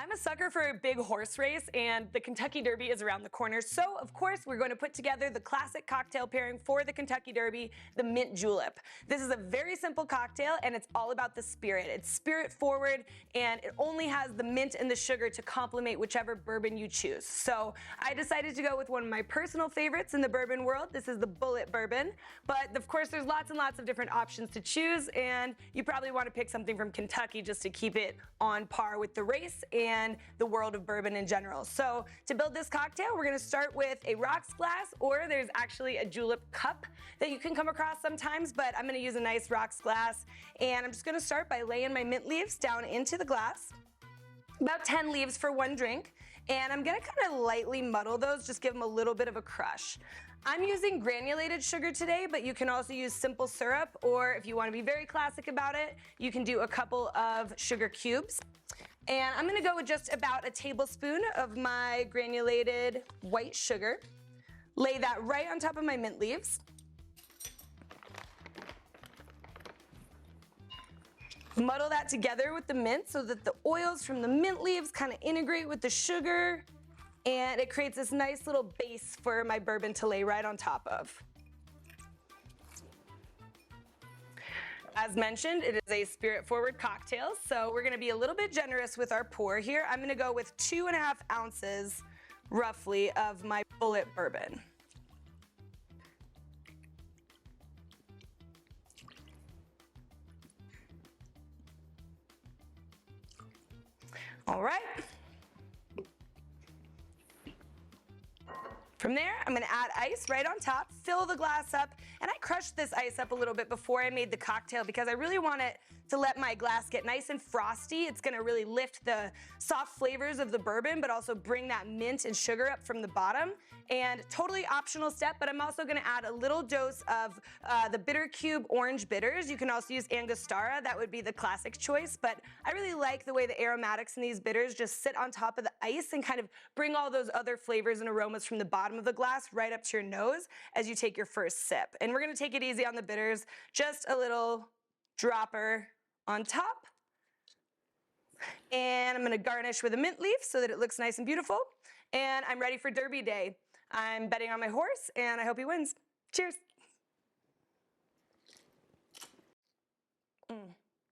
I'm a sucker for a big horse race, and the Kentucky Derby is around the corner. So, of course, we're going to put together the classic cocktail pairing for the Kentucky Derby, the Mint Julep. This is a very simple cocktail, and it's all about the spirit. It's spirit forward, and it only has the mint and the sugar to complement whichever bourbon you choose. So, I decided to go with one of my personal favorites in the bourbon world. This is the Bulleit Bourbon. But, of course, there's lots and lots of different options to choose, and you probably want to pick something from Kentucky just to keep it on par with the race and the world of bourbon in general. So to build this cocktail, we're gonna start with a rocks glass, or there's actually a julep cup that you can come across sometimes, but I'm gonna use a nice rocks glass. And I'm just gonna start by laying my mint leaves down into the glass. About 10 leaves for one drink. And I'm gonna kind of lightly muddle those, just give them a little bit of a crush. I'm using granulated sugar today, but you can also use simple syrup, or if you wanna be very classic about it, you can do a couple of sugar cubes. And I'm gonna go with just about a tablespoon of my granulated white sugar. Lay that right on top of my mint leaves. Muddle that together with the mint so that the oils from the mint leaves kind of integrate with the sugar, and it creates this nice little base for my bourbon to lay right on top of. As mentioned, it is a spirit-forward cocktail, so we're gonna be a little bit generous with our pour here. I'm gonna go with 2.5 ounces, roughly, of my Bulleit Bourbon. All right. From there, I'm gonna add ice right on top, fill the glass up, and I crushed this ice up a little bit before I made the cocktail because I really want it to let my glass get nice and frosty. It's gonna really lift the soft flavors of the bourbon, but also bring that mint and sugar up from the bottom. And totally optional step, but I'm also gonna add a little dose of the Bitter Cube orange bitters. You can also use Angostura, that would be the classic choice, but I really like the way the aromatics in these bitters just sit on top of the ice and kind of bring all those other flavors and aromas from the bottom of the glass right up to your nose as you take your first sip. And we're gonna take it easy on the bitters, just a little dropper on top. And I'm gonna garnish with a mint leaf so that it looks nice and beautiful. And I'm ready for Derby Day. I'm betting on my horse, and I hope he wins. Cheers.